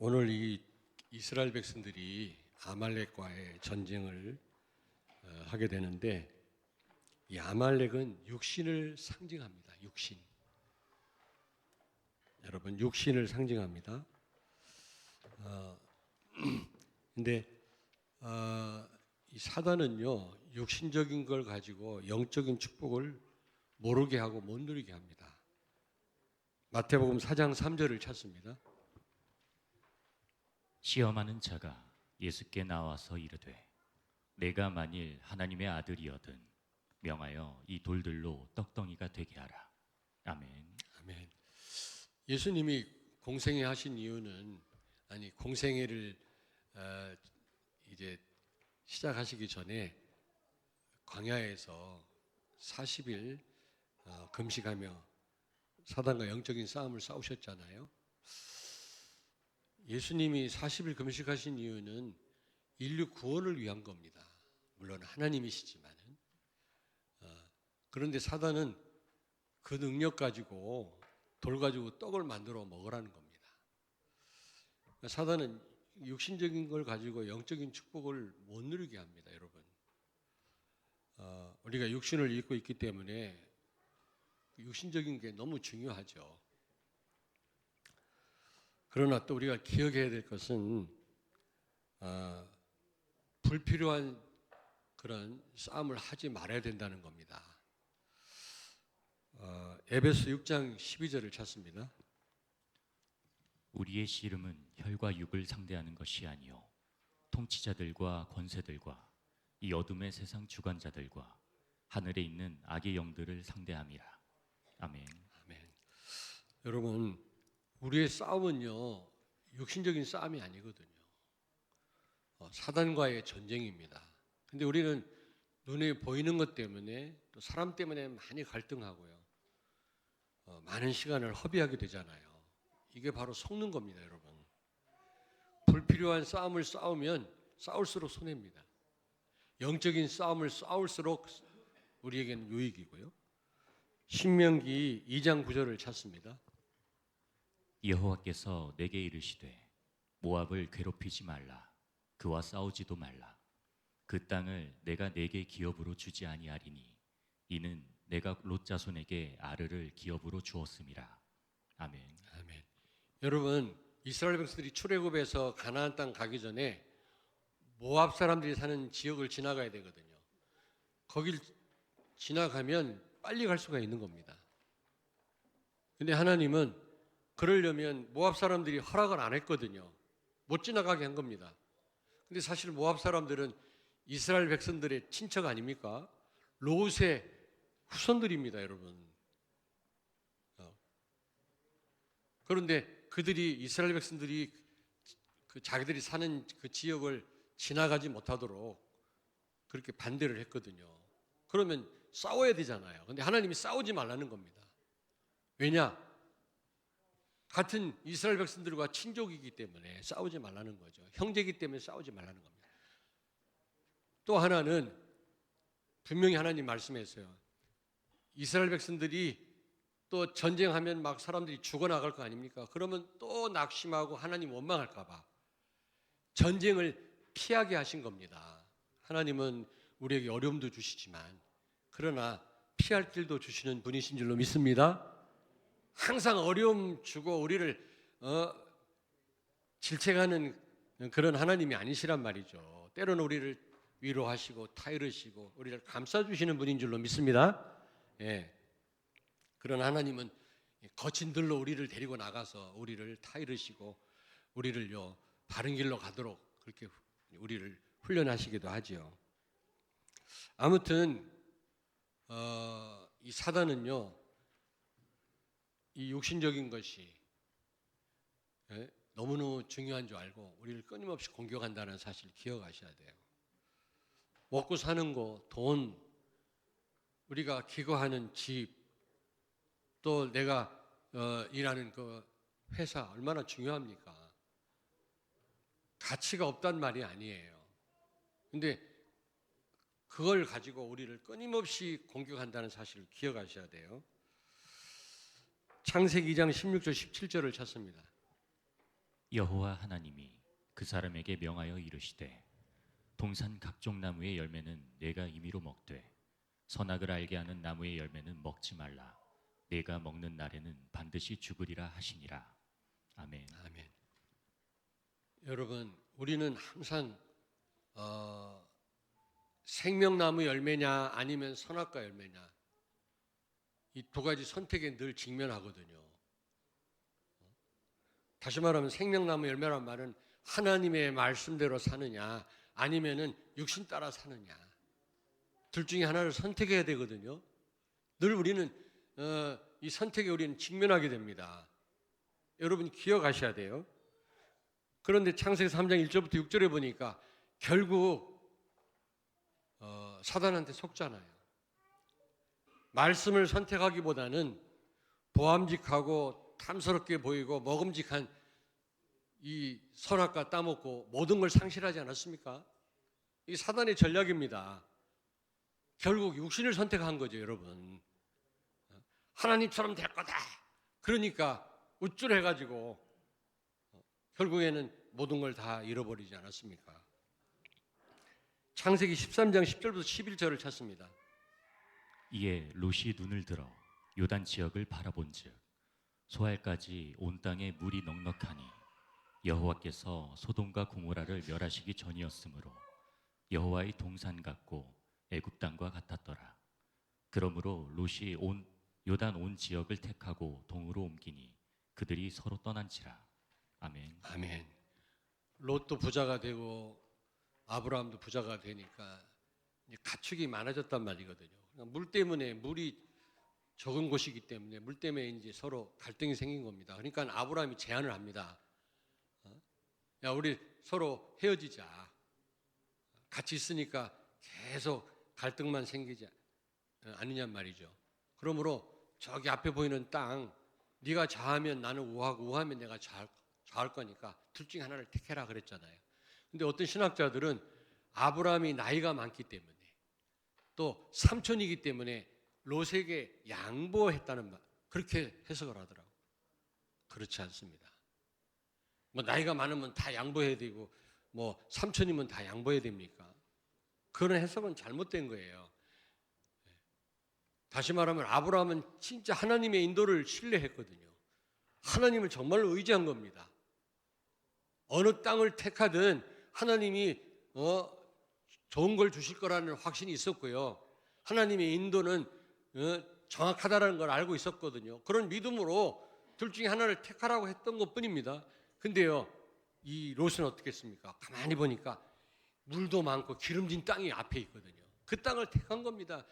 오늘 이 이스라엘 백성들이 아말렉과의 전쟁을 하게 되는데, 이 아말렉은 육신을 상징합니다. 육신. 여러분, 육신을 상징합니다. 근데 이 사단은요, 육신적인 걸 가지고 영적인 축복을 모르게 하고 못 누리게 합니다. 마태복음 4장 3절을 찾습니다. 시험하는 자가 예수께 나와서 이르되 내가 만일 하나님의 아들이거든 명하여 이 돌들로 떡덩이가 되게 하라. 아멘. 아멘. 예수님이 공생애 하신 이유는, 공생애를 이제 시작하시기 전에 광야에서 40일 금식하며 사단과 영적인 싸움을 싸우셨잖아요. 예수님이 40일 금식하신 이유는 인류 구원을 위한 겁니다. 물론 하나님이시지만은. 그런데 사단은 그 능력 가지고 돌 가지고 떡을 만들어 먹으라는 겁니다. 사단은 육신적인 걸 가지고 영적인 축복을 못 누리게 합니다, 여러분. 우리가 육신을 입고 있기 때문에 육신적인 게 너무 중요하죠. 그러나 또 우리가 기억해야 될 것은 불필요한 그런 싸움을 하지 말아야 된다는 겁니다. 에베소 6장 12절을 찾습니다. 우리의 씨름은 혈과 육을 상대하는 것이 아니요 통치자들과 권세들과 이 어둠의 세상 주관자들과 하늘에 있는 악의 영들을 상대함이라. 아멘. 아멘. 여러분, 우리의 싸움은요, 육신적인 싸움이 아니거든요. 사단과의 전쟁입니다. 근데 우리는 눈에 보이는 것 때문에 또 사람 때문에 많이 갈등하고요. 많은 시간을 허비하게 되잖아요. 이게 바로 속는 겁니다, 여러분. 불필요한 싸움을 싸우면 싸울수록 손해입니다. 영적인 싸움을 싸울수록 우리에게는 유익이고요. 신명기 2장 9절을 찾습니다. 여호와께서 내게 이르시되 모압을 괴롭히지 말라. 그와 싸우지도 말라. 그 땅을 내가 내게 기업으로 주지 아니하리니 이는 내가 롯 자손에게 아르를 기업으로 주었음이라. 아멘. 아멘. 여러분, 이스라엘 백성들이 출애굽에서 가나안 땅 가기 전에 모압 사람들이 사는 지역을 지나가야 되거든요. 거길 지나가면 빨리 갈 수가 있는 겁니다. 근데 하나님은 그러려면 모압 사람들이 허락을 안 했거든요. 못 지나가게 한 겁니다. 근데 사실 모압 사람들은 이스라엘 백성들의 친척 아닙니까? 롯의 후손들입니다, 여러분. 그런데 그들이 이스라엘 백성들이 자기들이 사는 그 지역을 지나가지 못하도록 그렇게 반대를 했거든요. 그러면 싸워야 되잖아요. 근데 하나님이 싸우지 말라는 겁니다. 왜냐? 같은 이스라엘 백성들과 친족이기 때문에 싸우지 말라는 거죠. 형제이기 때문에 싸우지 말라는 겁니다. 또 하나는 분명히 하나님 말씀했어요. 이스라엘 백성들이 또 전쟁하면 막 사람들이 죽어나갈 거 아닙니까? 그러면 또 낙심하고 하나님 원망할까 봐 전쟁을 피하게 하신 겁니다. 하나님은 우리에게 어려움도 주시지만 그러나 피할 길도 주시는 분이신 줄로 믿습니다. 항상 어려움 주고 우리를 질책하는 그런 하나님이 아니시란 말이죠. 때로는 우리를 위로하시고 타이르시고 우리를 감싸주시는 분인 줄로 믿습니다. 예. 그런 하나님은 거친 들로 우리를 데리고 나가서 우리를 타이르시고 우리를요 바른 길로 가도록 그렇게 우리를 훈련하시기도 하지요. 아무튼 이 사단은요 이 육신적인 것이 너무너무 중요한 줄 알고 우리를 끊임없이 공격한다는 사실을 기억하셔야 돼요. 먹고 사는 거, 돈, 우리가 기거하는 집, 또 내가 일하는 그 회사 얼마나 중요합니까? 가치가 없단 말이 아니에요. 근데 그걸 가지고 우리를 끊임없이 공격한다는 사실을 기억하셔야 돼요. 창세기 2장 16절 17절을 찾습니다. 여호와 하나님이 그 사람에게 명하여 이르시되 동산 각종 나무의 열매는 내가 임의로 먹되 선악을 알게 하는 나무의 열매는 먹지 말라. 내가 먹는 날에는 반드시 죽으리라 하시니라. 아멘. 아멘. 여러분, 우리는 항상 생명나무 열매냐 아니면 선악과 열매냐, 이 두 가지 선택에 늘 직면하거든요. 다시 말하면 생명나무 열매란 말은 하나님의 말씀대로 사느냐 아니면은 육신 따라 사느냐, 둘 중에 하나를 선택해야 되거든요. 늘 우리는 이 선택에 우리는 직면하게 됩니다. 여러분 기억하셔야 돼요. 그런데 창세기 3장 1절부터 6절에 보니까 결국 사단한테 속잖아요. 말씀을 선택하기보다는 보암직하고 탐스럽게 보이고 먹음직한 이 선악과 따먹고 모든 걸 상실하지 않았습니까? 이 사단의 전략입니다. 결국 육신을 선택한 거죠, 여러분. 하나님처럼 될 거다. 그러니까 우쭐해가지고 결국에는 모든 걸 다 잃어버리지 않았습니까? 창세기 13장 10절부터 11절을 찾습니다. 이에 롯이 눈을 들어 요단 지역을 바라본즉 소알까지 온 땅에 물이 넉넉하니 여호와께서 소돔과 고모라를 멸하시기 전이었으므로 여호와의 동산 같고 애굽 땅과 같았더라. 그러므로 롯이 요단 온 지역을 택하고 동으로 옮기니 그들이 서로 떠난지라. 아멘. 아멘. 롯도 부자가 되고 아브라함도 부자가 되니까 이제 가축이 많아졌단 말이거든요. 물 때문에, 물이 적은 곳이기 때문에 물 때문에 이제 서로 갈등이 생긴 겁니다. 그러니까 아브라함이 제안을 합니다. 야, 우리 서로 헤어지자. 같이 있으니까 계속 갈등만 생기지 않느냔 말이죠. 그러므로 저기 앞에 보이는 땅, 네가 좌하면 나는 우하고 우하면 내가 좌할 거니까 둘 중에 하나를 택해라 그랬잖아요. 근데 어떤 신학자들은 아브라함이 나이가 많기 때문에 또 삼촌이기 때문에 롯에게 양보했다는 말, 그렇게 해석을 하더라고요. 그렇지 않습니다. 뭐 나이가 많으면 다 양보해야 되고 뭐 삼촌이면 다 양보해야 됩니까? 그런 해석은 잘못된 거예요. 다시 말하면 아브라함은 진짜 하나님의 인도를 신뢰했거든요. 하나님을 정말로 의지한 겁니다. 어느 땅을 택하든 하나님이 좋은 걸 주실 거라는 확신이 있었고요. 하나님의 인도는 정확하다는 걸 알고 있었거든요. 그런 믿음으로 둘 중에 하나를 택하라고 했던 것뿐입니다. 근데요, 이 롯은 어떻게 했습니까? 가만히 보니까 물도 많고 기름진 땅이 앞에 있거든요. 그 땅을 택한 겁니다.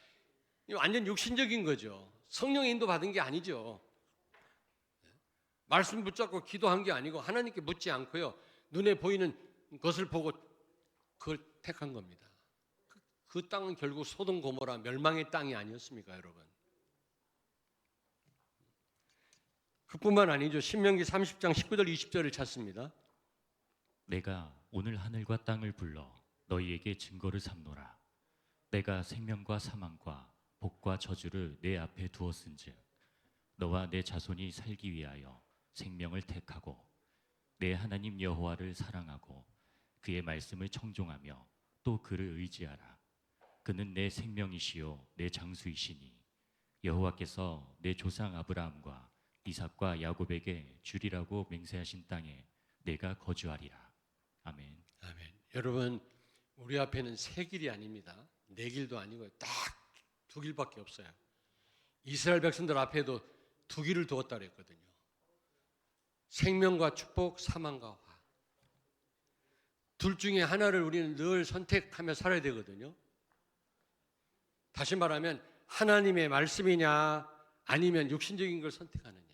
완전 육신적인 거죠. 성령의 인도 받은 게 아니죠. 말씀 붙잡고 기도한 게 아니고 하나님께 묻지 않고요. 눈에 보이는 것을 보고 그걸 택한 겁니다. 그 땅은 결국 소돔 고모라 멸망의 땅이 아니었습니까, 여러분? 그뿐만 아니죠. 신명기 30장 19절 20절을 찾습니다. 내가 오늘 하늘과 땅을 불러 너희에게 증거를 삼노라. 내가 생명과 사망과 복과 저주를 내 앞에 두었은즉 너와 내 자손이 살기 위하여 생명을 택하고 내 하나님 여호와를 사랑하고 그의 말씀을 청종하며 또 그를 의지하라. 그는 내 생명이시요 내 장수이시니 여호와께서 내 조상 아브라함과 이삭과 야곱에게 주리라고 맹세하신 땅에 내가 거주하리라. 아멘. 아멘. 여러분, 우리 앞에는 세 길이 아닙니다. 네 길도 아니고요. 딱 두 길밖에 없어요. 이스라엘 백성들 앞에도 두 길을 두었다 그랬거든요. 생명과 축복, 사망과 화. 둘 중에 하나를 우리는 늘 선택하며 살아야 되거든요. 다시 말하면 하나님의 말씀이냐 아니면 육신적인 걸 선택하느냐.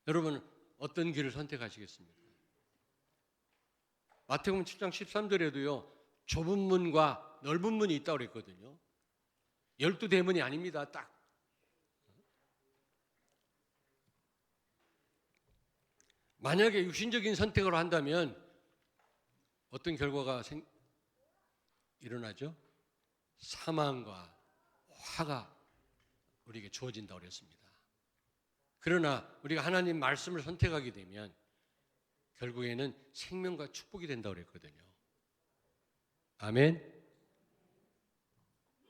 여러분 어떤 길을 선택하시겠습니까? 마태복음 7장 13절에도요. 좁은 문과 넓은 문이 있다고 그랬거든요. 12대문이 아닙니다. 딱. 만약에 육신적인 선택을 한다면 어떤 결과가 일어나죠? 사망과 화가 우리에게 주어진다고 그랬습니다. 그러나 우리가 하나님 말씀을 선택하게 되면 결국에는 생명과 축복이 된다고 그랬거든요. 아멘.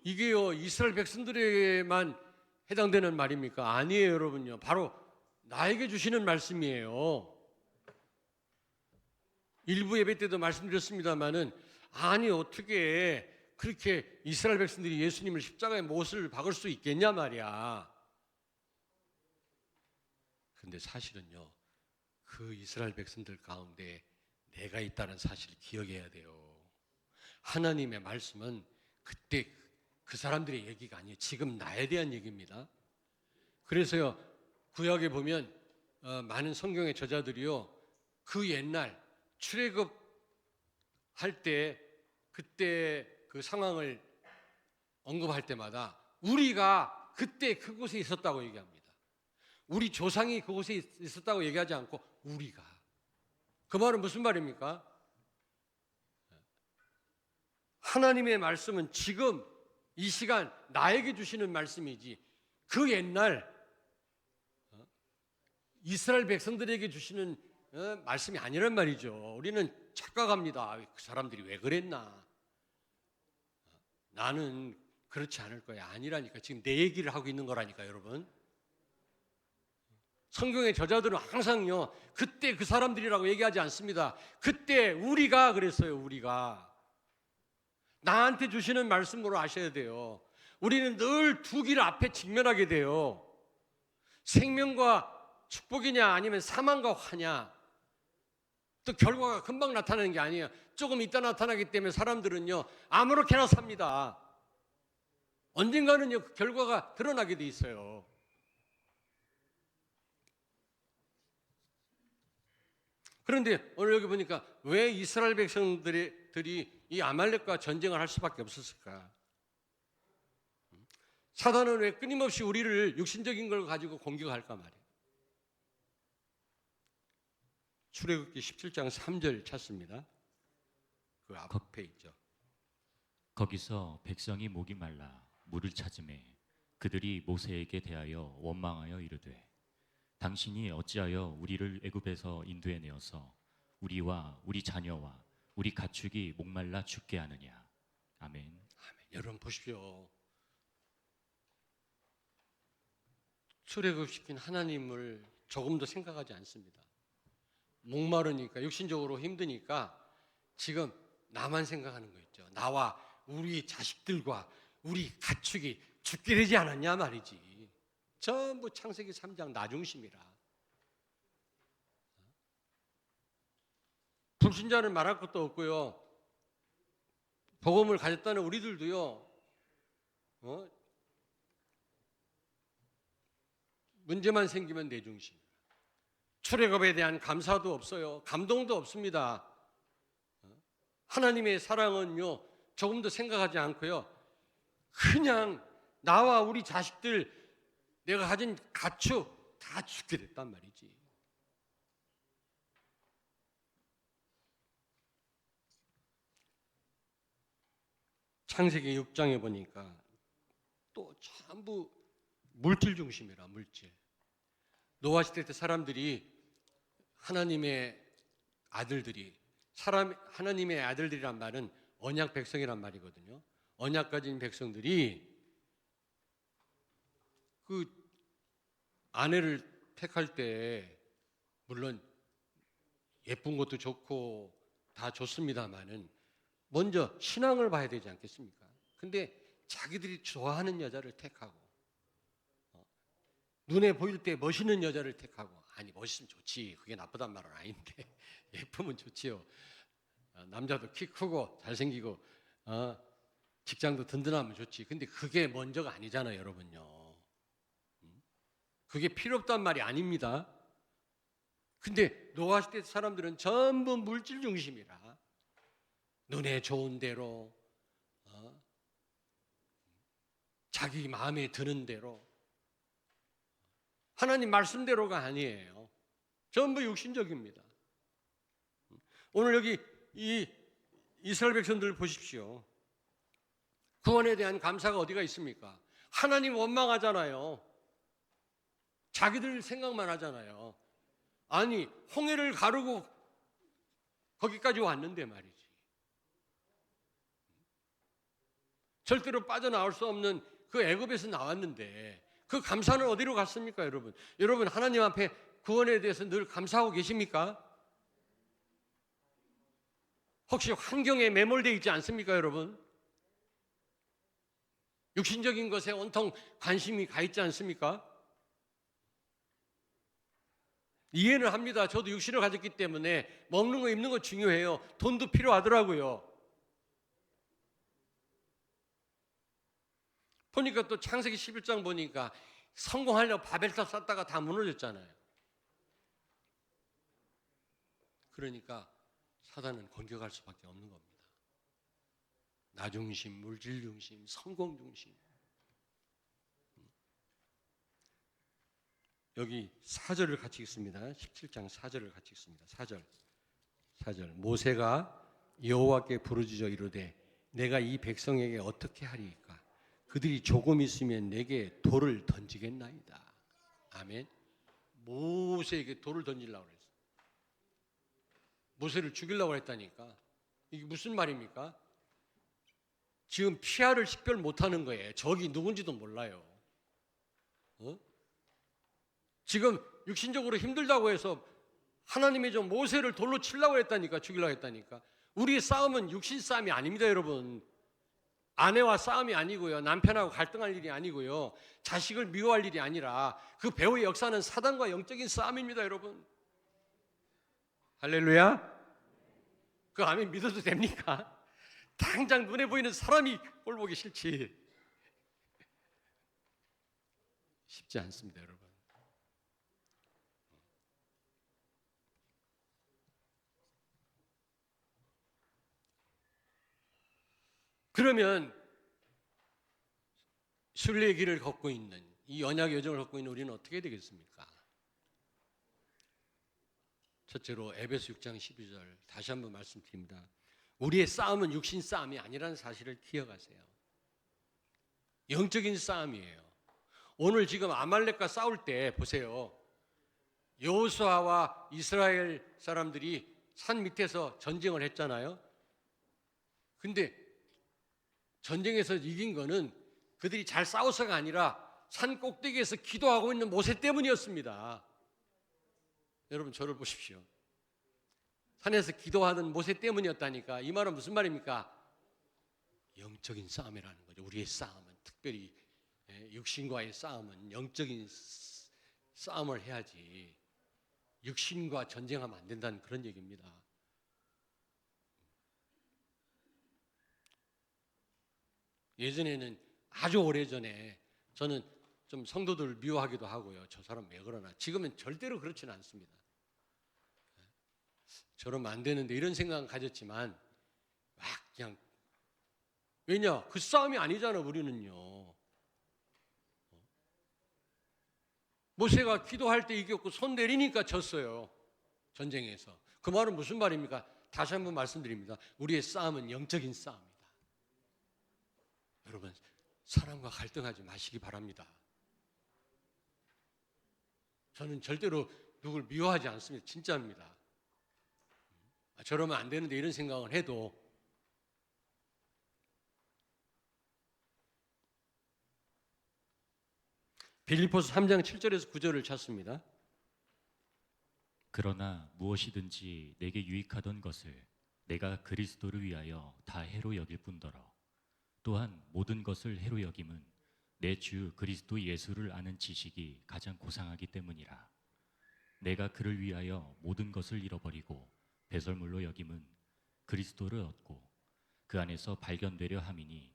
이게요 이스라엘 백성들에게만 해당되는 말입니까? 아니에요, 여러분요. 바로 나에게 주시는 말씀이에요. 일부 예배 때도 말씀드렸습니다마는 아니 어떻게 그렇게 이스라엘 백성들이 예수님을 십자가에 못을 박을 수 있겠냐 말이야. 근데 사실은요 그 이스라엘 백성들 가운데 내가 있다는 사실을 기억해야 돼요. 하나님의 말씀은 그때 그 사람들의 얘기가 아니에요. 지금 나에 대한 얘기입니다. 그래서요 구약에 보면 많은 성경의 저자들이요 그 옛날 출애굽할 때 그때 그 상황을 언급할 때마다 우리가 그때 그곳에 있었다고 얘기합니다. 우리 조상이 그곳에 있었다고 얘기하지 않고 우리가. 그 말은 무슨 말입니까? 하나님의 말씀은 지금 이 시간 나에게 주시는 말씀이지 그 옛날 이스라엘 백성들에게 주시는 말씀이 아니란 말이죠. 우리는 착각합니다. 그 사람들이 왜 그랬나? 나는 그렇지 않을 거야. 아니라니까. 지금 내 얘기를 하고 있는 거라니까, 여러분. 성경의 저자들은 항상요 그때 그 사람들이라고 얘기하지 않습니다. 그때 우리가 그랬어요. 우리가 나한테 주시는 말씀으로 아셔야 돼요. 우리는 늘 두 길 앞에 직면하게 돼요. 생명과 축복이냐 아니면 사망과 화냐. 또 결과가 금방 나타나는 게 아니에요. 조금 있다 나타나기 때문에 사람들은요 아무렇게나 삽니다. 언젠가는요 그 결과가 드러나게 돼 있어요. 그런데 오늘 여기 보니까 왜 이스라엘 백성들이 이 아말렉과 전쟁을 할 수밖에 없었을까? 사단은 왜 끊임없이 우리를 육신적인 걸 가지고 공격할까 말이에요. 출애굽기 17장 3절 찾습니다. 그 앞에 있죠. 거기서 백성이 목이 말라 물을 찾음에 그들이 모세에게 대하여 원망하여 이르되 당신이 어찌하여 우리를 애굽에서 인도해 내어서 우리와 우리 자녀와 우리 가축이 목말라 죽게 하느냐. 아멘. 아멘. 여러분 보십시오. 출애굽시킨 하나님을 조금도 생각하지 않습니다. 목마르니까 육신적으로 힘드니까 지금 나만 생각하는 거 있죠. 나와 우리 자식들과 우리 가축이 죽게 되지 않았냐 말이지. 전부 창세기 3장 나 중심이라. 불신자는 말할 것도 없고요. 복음을 가졌다는 우리들도요. 문제만 생기면 내 중심. 출애굽에 대한 감사도 없어요. 감동도 없습니다. 하나님의 사랑은요 조금도 생각하지 않고요 그냥 나와 우리 자식들 내가 가진 가축 다 죽게 됐단 말이지. 창세기 6장에 보니까 또 전부 물질 중심이라. 물질. 노아 시대 때 사람들이 하나님의 아들들이 하나님의 아들들이란 말은 언약 백성이란 말이거든요. 언약 가진 백성들이 그 아내를 택할 때 물론 예쁜 것도 좋고 다 좋습니다만은 먼저 신앙을 봐야 되지 않겠습니까? 근데 자기들이 좋아하는 여자를 택하고 눈에 보일 때 멋있는 여자를 택하고. 아니 멋있으면 좋지. 그게 나쁘단 말은 아닌데 예쁘면 좋지요. 남자도 키 크고 잘생기고 직장도 든든하면 좋지. 근데 그게 먼저가 아니잖아요, 여러분요. 그게 필요 없단 말이 아닙니다. 근데 노아 시대 사람들은 전부 물질 중심이라. 눈에 좋은 대로 자기 마음에 드는 대로. 하나님 말씀대로가 아니에요. 전부 육신적입니다. 오늘 여기 이 이스라엘 백성들 보십시오. 구원에 대한 감사가 어디가 있습니까? 하나님 원망하잖아요. 자기들 생각만 하잖아요. 아니 홍해를 가르고 거기까지 왔는데 말이지. 절대로 빠져나올 수 없는 그 애굽에서 나왔는데 그 감사는 어디로 갔습니까, 여러분? 여러분 하나님 앞에 구원에 대해서 늘 감사하고 계십니까? 혹시 환경에 매몰되어 있지 않습니까, 여러분? 육신적인 것에 온통 관심이 가 있지 않습니까? 이해는 합니다. 저도 육신을 가졌기 때문에 먹는 거 입는 거 중요해요. 돈도 필요하더라고요. 보니까 또 창세기 11장 보니까 성공하려고 바벨탑 쌓다가 다 무너졌잖아요. 그러니까 사단은 공격할 수밖에 없는 겁니다. 나 중심, 물질 중심, 성공 중심. 여기 4절을 같이 읽습니다. 17장 4절을 같이 읽습니다. 4절. 모세가 여호와께 부르짖어 이르되 내가 이 백성에게 어떻게 하리이까? 그들이 조금 있으면 내게 돌을 던지겠나이다. 아멘. 모세에게 돌을 던지려고 그랬어요. 모세를 죽이려고 했다니까. 이게 무슨 말입니까? 지금 피아를 식별 못하는 거예요. 적이 누군지도 몰라요. 지금 육신적으로 힘들다고 해서 하나님이 좀 모세를 돌로 치려고 했다니까, 죽이려고 했다니까. 우리의 싸움은 육신 싸움이 아닙니다, 여러분. 아내와 싸움이 아니고요, 남편하고 갈등할 일이 아니고요, 자식을 미워할 일이 아니라 그 배후의 역사는 사단과 영적인 싸움입니다, 여러분. 할렐루야. 그 아멘 믿어도 됩니까? 당장 눈에 보이는 사람이 꼴 보기 싫지. 쉽지 않습니다, 여러분. 그러면 순례의 길을 걷고 있는, 이 언약 여정을 걷고 있는 우리는 어떻게 되겠습니까? 첫째로 에베소 6장 12절 다시 한번 말씀드립니다. 우리의 싸움은 육신 싸움이 아니라는 사실을 기억하세요. 영적인 싸움이에요. 오늘 지금 아말렉과 싸울 때 보세요. 여호수아와 이스라엘 사람들이 산 밑에서 전쟁을 했잖아요. 근데 전쟁에서 이긴 거는 그들이 잘 싸워서가 아니라 산 꼭대기에서 기도하고 있는 모세 때문이었습니다. 여러분 저를 보십시오. 산에서 기도하는 모세 때문이었다니까. 이 말은 무슨 말입니까? 영적인 싸움이라는 거죠. 우리의 싸움은 특별히 육신과의 싸움은 영적인 싸움을 해야지 육신과 전쟁하면 안 된다는 그런 얘기입니다. 예전에는 아주 오래전에 저는 좀 성도들을 미워하기도 하고요. 저 사람 왜 그러나. 지금은 절대로 그렇지는 않습니다. 저러면 안 되는데 이런 생각은 가졌지만 막 그냥, 왜냐? 그 싸움이 아니잖아, 우리는요. 모세가 기도할 때 이겼고 손 내리니까 졌어요. 전쟁에서. 그 말은 무슨 말입니까? 다시 한번 말씀드립니다. 우리의 싸움은 영적인 싸움이다. 여러분, 사람과 갈등하지 마시기 바랍니다. 저는 절대로 누굴 미워하지 않습니다. 진짜입니다. 저러면 안 되는데 이런 생각을 해도 빌립보서 3장 7절에서 9절을 찾습니다. 그러나 무엇이든지 내게 유익하던 것을 내가 그리스도를 위하여 다 해로 여길 뿐더러 또한 모든 것을 해로 여김은 내 주 그리스도 예수를 아는 지식이 가장 고상하기 때문이라. 내가 그를 위하여 모든 것을 잃어버리고 배설물로 여김은 그리스도를 얻고 그 안에서 발견되려 함이니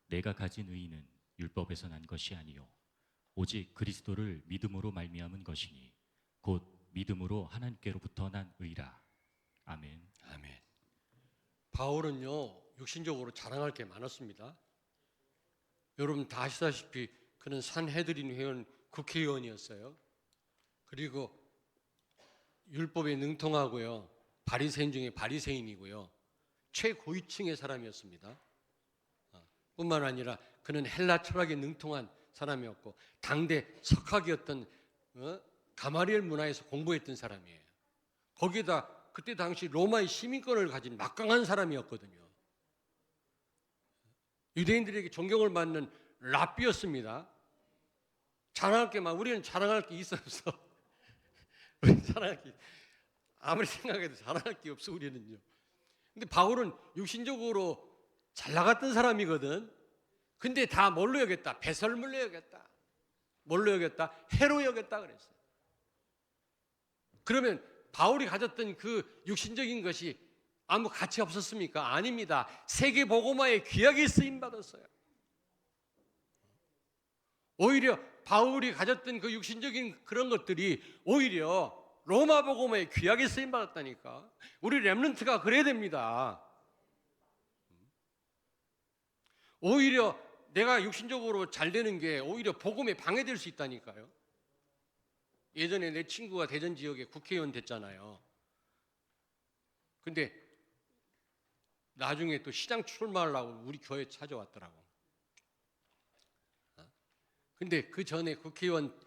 내가 가진 의의는 율법에서 난 것이 아니요 오직 그리스도를 믿음으로 말미암은 것이니 곧 믿음으로 하나님께로부터 난 의라. 아멘. 아멘. 바울은요, 육신적으로 자랑할 게 많았습니다. 여러분 다 아시다시피 그는 산헤드린 회원 국회의원이었어요. 그리고 율법에 능통하고요, 바리새인 중에 바리새인이고요, 최고위층의 사람이었습니다. 뿐만 아니라 그는 헬라 철학에 능통한 사람이었고 당대 석학이었던 가마리엘 문화에서 공부했던 사람이에요. 거기에다 그때 당시 로마의 시민권을 가진 막강한 사람이었거든요. 유대인들에게 존경을 받는 랍비였습니다. 자랑할 게 막 우리는 자랑할 게 있어 없어? 우리 자랑할 게 아무리 생각해도 자랑할 게 없어 우리는요. 근데 바울은 육신적으로 잘 나갔던 사람이거든. 근데 다 뭘로 여겼다? 배설물로 여겼다. 뭘로 여겼다? 해로 여겼다 그랬어요. 그러면 바울이 가졌던 그 육신적인 것이 아무 가치 없었습니까? 아닙니다. 세계 복음화에 귀하게 쓰임 받았어요. 오히려 바울이 가졌던 그 육신적인 그런 것들이 오히려 로마 복음화에 귀하게 쓰임 받았다니까. 우리 렘넌트가 그래야 됩니다. 오히려 내가 육신적으로 잘 되는 게 오히려 복음에 방해될 수 있다니까요. 예전에 내 친구가 대전 지역에 국회의원 됐잖아요. 근데 나중에 또 시장 출마하려고 우리 교회 찾아왔더라고. 근데 그 전에 국회의원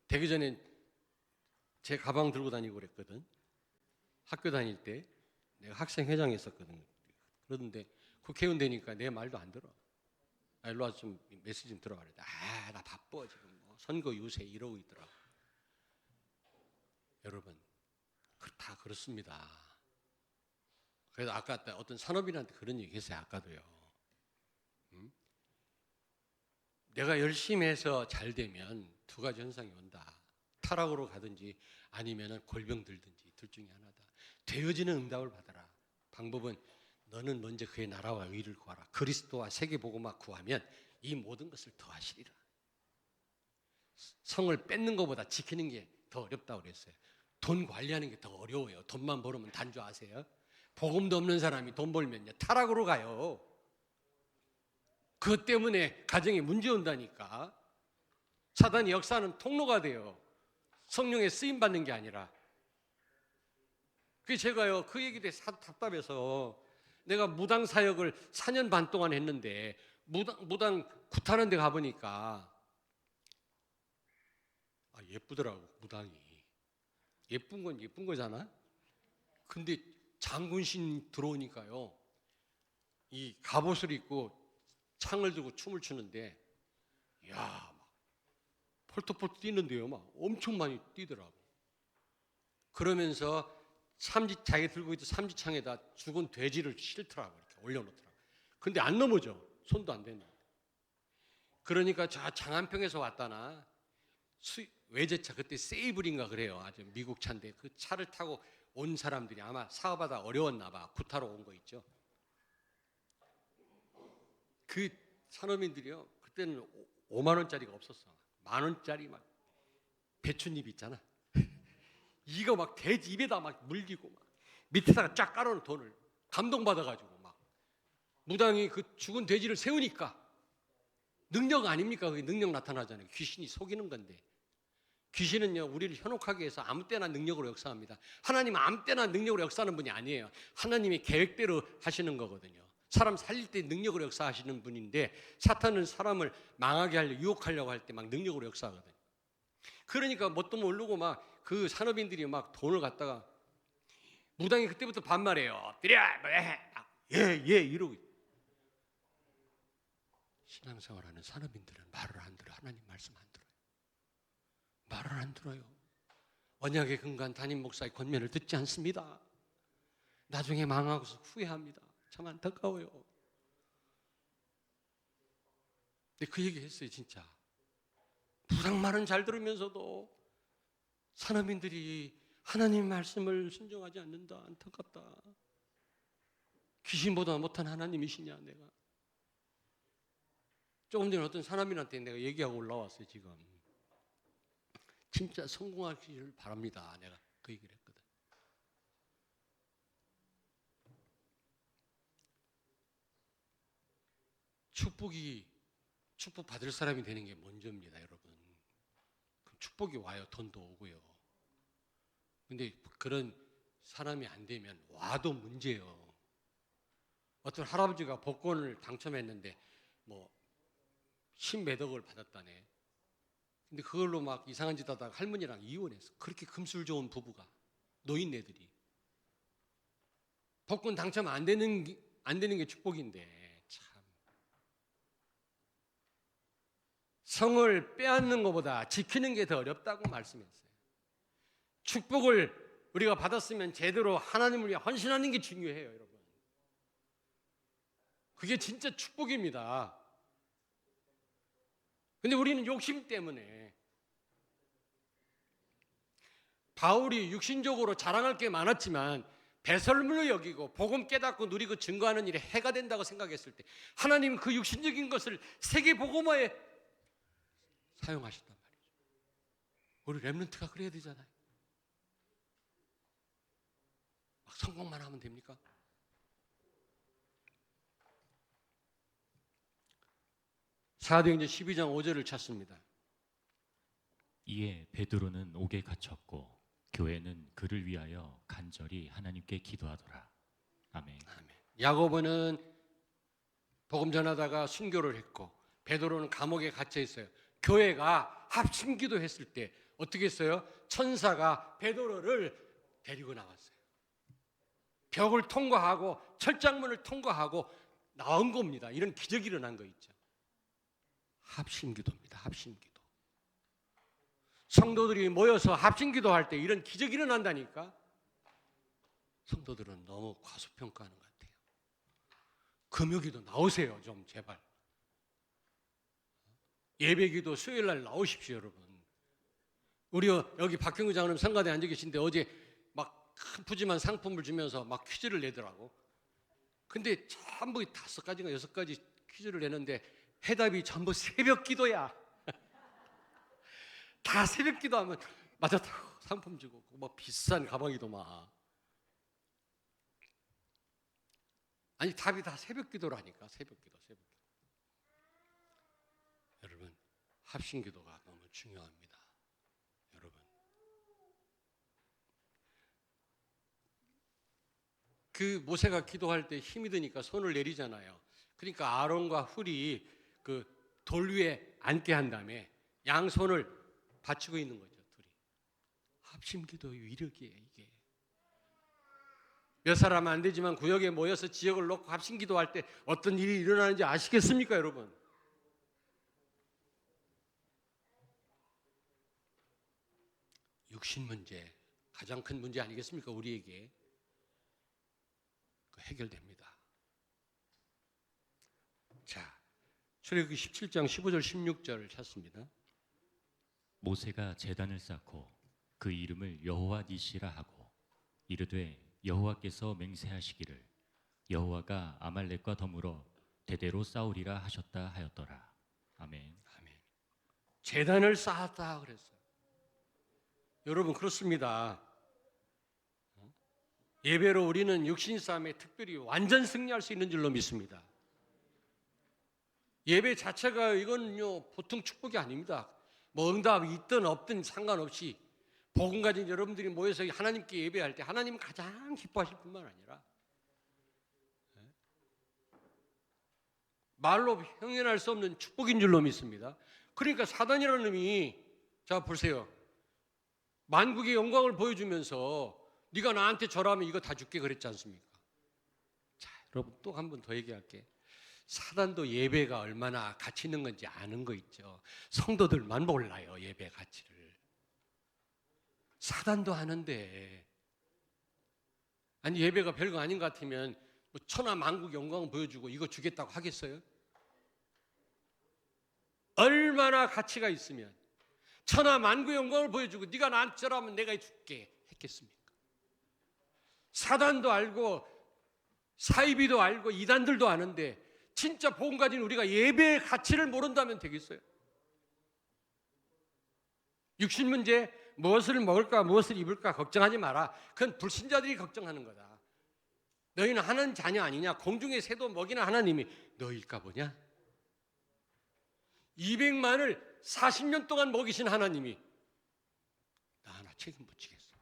되기 전에 제 가방 들고 다니고 그랬거든. 학교 다닐 때 내가 학생회장 했었거든. 그런데 국회의원 되니까 내 말도 안 들어. 일로 와서 좀 메시지 좀 들어가래. 나 바빠 지금 뭐 선거 유세 이러고 있더라고. 여러분 다 그렇습니다. 그래서 아까 어떤 산업인한테 그런 얘기 했어요. 아까도요. 내가 열심히 해서 잘 되면 두 가지 현상이 온다. 타락으로 가든지 아니면 골병 들든지 둘 중에 하나다. 되어지는 응답을 받아라. 방법은 너는 먼저 그의 나라와 의를 구하라. 그리스도와 세계복음화 구하면 이 모든 것을 더하시리라. 성을 뺏는 것보다 지키는 게 더 어렵다고 그랬어요. 돈 관리하는 게 더 어려워요. 돈만 벌으면 단조 아세요? 복음도 없는 사람이 돈 벌면요 타락으로 가요. 그것 때문에 가정에 문제 온다니까. 사단의 역사는 통로가 돼요. 성령의 쓰임 받는 게 아니라. 그래서 제가요 그 얘기에 대해서 답답해서 내가 무당 사역을 4년 반 동안 했는데 무당 굿하는 데 가보니까 예쁘더라고. 무당이 예쁜 건 예쁜 거잖아. 근데 장군신 들어오니까요 이 갑옷을 입고 창을 들고 춤을 추는데 막 폴토폴토 뛰는데요 막 엄청 많이 뛰더라고. 그러면서 자기 들고 있던 삼지창에다 죽은 돼지를 실더라고. 이렇게 올려놓더라고. 근데 안 넘어져. 손도 안 대는데. 그러니까 저 장안평에서 왔다나 외제차 그때 세이블인가 그래요. 아주 미국 차인데 그 차를 타고 온 사람들이 아마 사업하다 어려웠나 봐. 구타로 온 거 있죠. 그 산업인들이요 그때는 5만 원짜리가 없었어. 만 원짜리 막 배춧잎 있잖아. 이거 막 돼지 입에다 막 물기고 막 밑에다가 쫙 깔아놓은 돈을 감동받아가지고 막 무당이 그 죽은 돼지를 세우니까 능력 아닙니까? 그게 능력 나타나잖아요. 귀신이 속이는 건데. 귀신은요 우리를 현혹하게 해서 아무 때나 능력으로 역사합니다. 하나님은 아무 때나 능력으로 역사하는 분이 아니에요. 하나님의 계획대로 하시는 거거든요. 사람 살릴 때 능력으로 역사하시는 분인데 사탄은 사람을 망하게 하려고 유혹하려고 할 때 막 능력으로 역사하거든요. 그러니까 뭣도 모르고 막 그 산업인들이 막 돈을 갖다가 무당이 그때부터 반말해요. 드려 예 이러고 신앙생활하는 산업인들은 말을 안 들어요. 하나님 말씀 안 들어요. 말을 안 들어요. 언약의 근간 담임 목사의 권면을 듣지 않습니다. 나중에 망하고서 후회합니다. 참 안타까워요. 근데 그 얘기 했어요. 진짜 무당 말은 잘 들으면서도 산업인들이 하나님 말씀을 순종하지 않는다. 안타깝다. 귀신보다 못한 하나님이시냐 내가. 조금 전에 어떤 사람인한테 내가 얘기하고 올라왔어요. 지금 진짜 성공하기를 바랍니다. 내가 그 얘기를 했거든. 축복 받을 사람이 되는 게 먼저입니다. 여러분 축복이 와요. 돈도 오고요. 근데 그런 사람이 안 되면 와도 문제예요. 어떤 할아버지가 복권을 당첨했는데 뭐 10몇 억을 받았다네. 근데 그걸로 막 이상한 짓 하다가 할머니랑 이혼했어. 그렇게 금술 좋은 부부가, 노인네들이. 복권 당첨 안 되는 게 축복인데 참. 성을 빼앗는 것보다 지키는 게 더 어렵다고 말씀했어요. 축복을 우리가 받았으면 제대로 하나님을 위해 헌신하는 게 중요해요, 여러분. 그게 진짜 축복입니다. 근데 우리는 욕심 때문에 바울이 육신적으로 자랑할 게 많았지만 배설물로 여기고 복음 깨닫고 누리고 증거하는 일에 해가 된다고 생각했을 때 하나님은 그 육신적인 것을 세계 복음화에 사용하셨단 말이죠. 우리 렘넌트가 그래야 되잖아요. 막 성공만 하면 됩니까? 사도행전 12장 5절을 찾습니다. 이에 베드로는 옥에 갇혔고 교회는 그를 위하여 간절히 하나님께 기도하더라. 아멘. 아멘. 야고보는 복음 전하다가 순교를 했고 베드로는 감옥에 갇혀 있어요. 교회가 합심 기도했을 때 어떻게 했어요? 천사가 베드로를 데리고 나왔어요. 벽을 통과하고 철장문을 통과하고 나온 겁니다. 이런 기적이 일어난 거 있죠. 합심 기도입니다. 합심 기도. 성도들이 모여서 합심 기도할 때 이런 기적이 일어난다니까. 성도들은 너무 과소평가하는 것 같아요. 금요기도 나오세요, 좀 제발. 예배기도 수요일 날 나오십시오, 여러분. 우리 여기 박경규 장로님 성가대에 앉아 계신데 어제 막 큰 푸짐한 상품을 주면서 막 퀴즈를 내더라고. 근데 전부 5가지인가 6가지 퀴즈를 내는데 해답이 전부 새벽 기도야. 다 새벽 기도하면 맞았다고 상품 주고 뭐 비싼 가방이도 막. 아니 답이 다 새벽 기도라니까. 새벽 기도. 여러분 합심 기도가 너무 중요합니다. 여러분 그 모세가 기도할 때 힘이 드니까 손을 내리잖아요. 그러니까 아론과 훌이 그 돌 위에 앉게 한 다음에 양손을 받치고 있는 거죠. 둘이. 합심 기도의 위력이에요, 이게. 몇 사람 안 되지만 구역에 모여서 지역을 놓고 합심 기도할 때 어떤 일이 일어나는지 아시겠습니까, 여러분? 육신 문제, 가장 큰 문제 아니겠습니까, 우리에게? 해결됩니다. 자, 출애굽기 17장 15절 16절을 찾습니다. 모세가 제단을 쌓고 그 이름을 여호와 니시라 하고 이르되 여호와께서 맹세하시기를 여호와가 아말렉과 더불어 대대로 싸우리라 하셨다 하였더라. 아멘. 아멘. 제단을 쌓았다 그랬어요. 여러분 그렇습니다. 예배로 우리는 육신 싸움에 특별히 완전 승리할 수 있는 줄로 믿습니다. 예배 자체가 이건요 보통 축복이 아닙니다. 뭐 응답이 있든 없든 상관없이 복음 가진 여러분들이 모여서 하나님께 예배할 때 하나님은 가장 기뻐하실 뿐만 아니라 말로 형연할 수 없는 축복인 줄로 믿습니다. 그러니까 사단이라는 놈이 자 보세요. 만국의 영광을 보여주면서 네가 나한테 절하면 이거 다 줄게 그랬지 않습니까? 자, 여러분 또 한 번 더 얘기할게. 사단도 예배가 얼마나 가치 있는 건지 아는 거 있죠. 성도들만 몰라요, 예배 가치를. 사단도 아는데. 아니 예배가 별거 아닌 것 같으면 뭐 천하 만국 영광을 보여주고 이거 주겠다고 하겠어요? 얼마나 가치가 있으면 천하 만국 영광을 보여주고 네가 나한테 절하면 내가 줄게 했겠습니까? 사단도 알고 사이비도 알고 이단들도 아는데 진짜 복음 가진 우리가 예배의 가치를 모른다면 되겠어요? 육신 문제 무엇을 먹을까 무엇을 입을까 걱정하지 마라. 그건 불신자들이 걱정하는 거다. 너희는 하나님 자녀 아니냐? 공중의 새도 먹이는 하나님이 너희일까 보냐? 200만을 40년 동안 먹이신 하나님이 나 하나 책임 못 지겠어.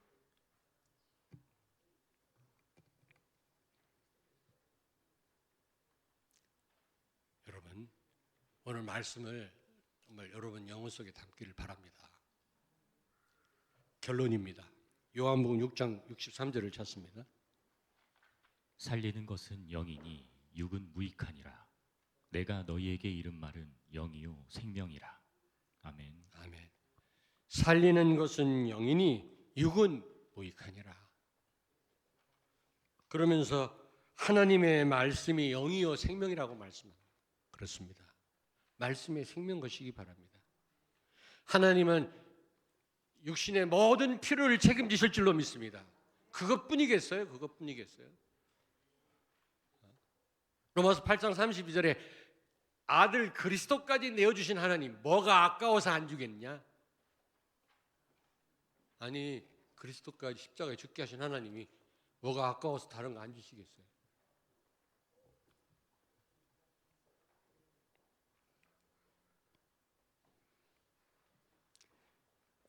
여러분 오늘 말씀을 정말 여러분 영혼 속에 담기를 바랍니다. 결론입니다. 요한복음 6장 63절을 찾습니다. 살리는 것은 영이니 육은 무익하니라. 내가 너희에게 이른 말은 영이요 생명이라. 아멘. 아멘. 살리는 것은 영이니 육은 무익하니라. 그러면서 하나님의 말씀이 영이요 생명이라고 말씀합니다. 그렇습니다. 말씀의 생명 것이기 바랍니다. 하나님은 육신의 모든 필요를 책임지실 줄로 믿습니다. 그것뿐이겠어요? 그것뿐이겠어요? 로마서 8장 32절에 아들 그리스도까지 내어주신 하나님, 뭐가 아까워서 안 주겠냐? 아니, 그리스도까지 십자가에 죽게 하신 하나님이 뭐가 아까워서 다른 거 안 주시겠어요?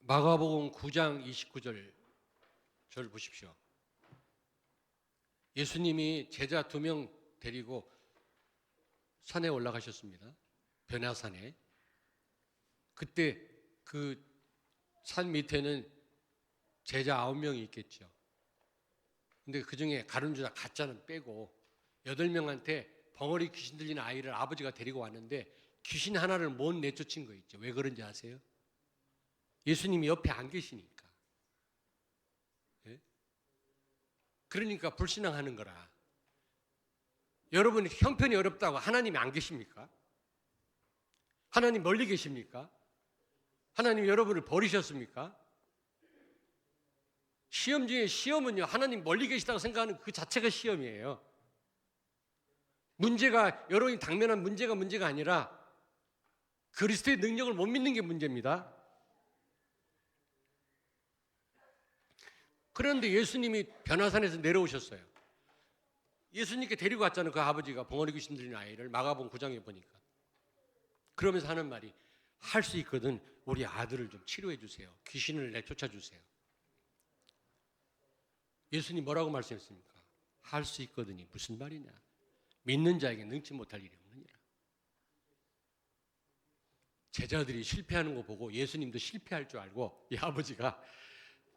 마가복음 9장 29절 저를 보십시오. 예수님이 제자 2명 데리고 산에 올라가셨습니다. 변화산에. 그때 그 산 밑에는 제자 9명이 있겠죠. 근데 그 중에 가룟주다 가짜는 빼고 8명한테 벙어리 귀신 들리는 아이를 아버지가 데리고 왔는데 귀신 하나를 못 내쫓은 거 있죠. 왜 그런지 아세요? 예수님이 옆에 안 계시니까. 예? 그러니까 불신앙하는 거라. 여러분 형편이 어렵다고 하나님이 안 계십니까? 하나님 멀리 계십니까? 하나님 여러분을 버리셨습니까? 시험 중에 시험은요, 하나님 멀리 계시다고 생각하는 그 자체가 시험이에요. 문제가 여러분이 당면한 문제가 아니라 그리스도의 능력을 못 믿는 게 문제입니다. 그런데 예수님이 변화산에서 내려오셨어요. 예수님께 데리고 왔잖아요. 그 아버지가 벙어리 귀신 들린 아이를 마가복음 9장에 보니까. 그러면서 하는 말이 할 수 있거든 우리 아들을 좀 치료해 주세요. 귀신을 내쫓아 주세요. 예수님 뭐라고 말씀했습니까? 할 수 있거든이 무슨 말이냐? 믿는 자에게 능치 못할 일이 없느니라. 제자들이 실패하는 거 보고 예수님도 실패할 줄 알고 이 아버지가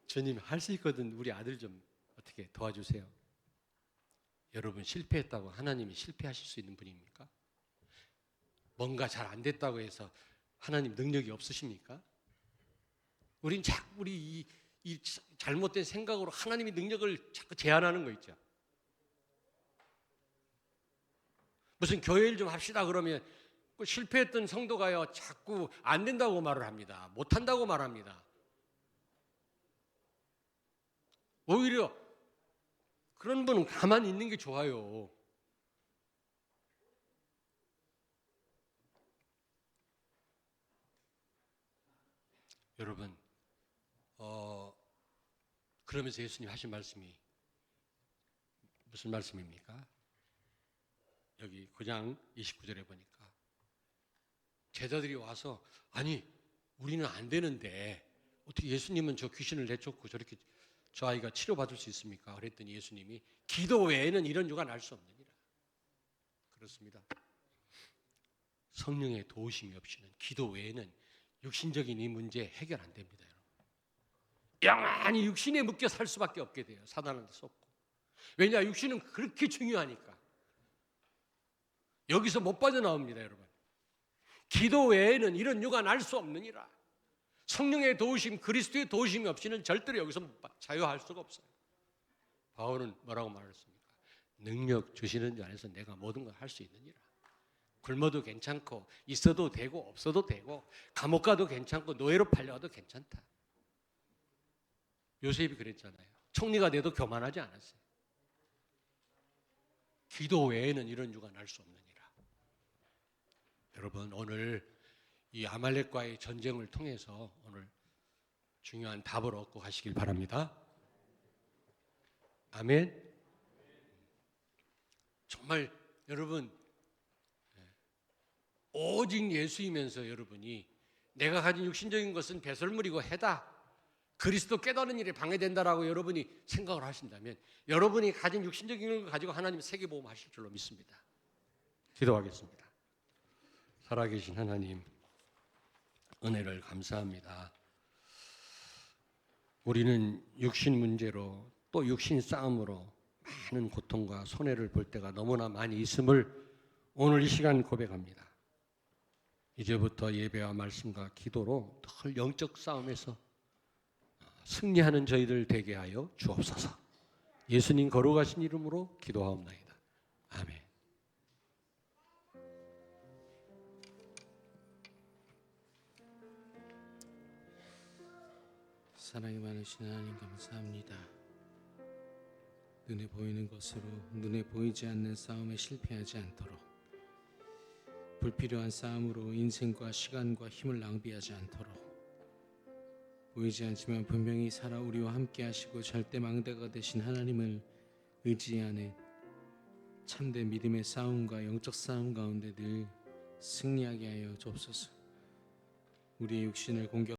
주님 할 수 있거든 우리 아들 좀 어떻게 도와주세요. 여러분 실패했다고 하나님이 실패하실 수 있는 분입니까? 뭔가 잘 안 됐다고 해서 하나님 능력이 없으십니까? 우린 자꾸 우리 이 잘못된 생각으로 하나님의 능력을 자꾸 제한하는 거 있죠. 무슨 교회 일 좀 합시다 그러면 실패했던 성도가요 자꾸 안 된다고 말을 합니다. 못한다고 말합니다. 오히려 그런 분은 가만히 있는 게 좋아요. 여러분, 그러면서 예수님 하신 말씀이 무슨 말씀입니까? 여기 9장 29절에 보니까 제자들이 와서 아니 우리는 안 되는데 어떻게 예수님은 저 귀신을 내쫓고 저렇게 저 아이가 치료받을 수 있습니까? 그랬더니 예수님이 기도 외에는 이런 유가 날 수 없느니라. 그렇습니다. 성령의 도우심이 없이는 기도 외에는 육신적인 이 문제 해결 안 됩니다. 영원히 육신에 묶여 살 수밖에 없게 돼요. 사단한테 쏟고. 왜냐? 육신은 그렇게 중요하니까. 여기서 못 빠져나옵니다, 여러분. 기도 외에는 이런 유가 날 수 없느니라. 성령의 도우심, 그리스도의 도우심이 없이는 절대로 여기서 자유할 수가 없어요. 바울은 뭐라고 말했습니까? 능력 주시는 자 안에서 내가 모든 걸 할 수 있느니라. 굶어도 괜찮고 있어도 되고 없어도 되고 감옥 가도 괜찮고 노예로 팔려가도 괜찮다. 요셉이 그랬잖아요. 총리가 돼도 교만하지 않았어요. 기도 외에는 이런 유가 날 수 없느니라. 여러분 오늘 이 아말렉과의 전쟁을 통해서 오늘 중요한 답을 얻고 가시길 바랍니다. 아멘. 정말 여러분 오직 예수이면서 여러분이 내가 가진 육신적인 것은 배설물이고 해다. 그리스도 깨닫는 일에 방해된다라고 여러분이 생각을 하신다면 여러분이 가진 육신적인 걸 가지고 하나님 세계보험 하실 줄로 믿습니다. 기도하겠습니다. 살아계신 하나님 은혜를 감사합니다. 우리는 육신 문제로 또 육신 싸움으로 많은 고통과 손해를 볼 때가 너무나 많이 있음을 오늘 이 시간 고백합니다. 이제부터 예배와 말씀과 기도로 늘 영적 싸움에서 승리하는 저희들 되게 하여 주옵소서. 예수님 거룩하신 이름으로 기도하옵나이다. 아멘. 사랑이 많으신 하나님 감사합니다. 눈에 보이는 것으로 눈에 보이지 않는 싸움에 실패하지 않도록, 불필요한 싸움으로 인생과 시간과 힘을 낭비하지 않도록, 보이지 않지만 분명히 살아 우리와 함께 하시고 절대 망대가 되신 하나님을 의지하는 참된 믿음의 싸움과 영적 싸움 가운데 늘 승리하게 하여 주옵소서. 우리의 육신을 공격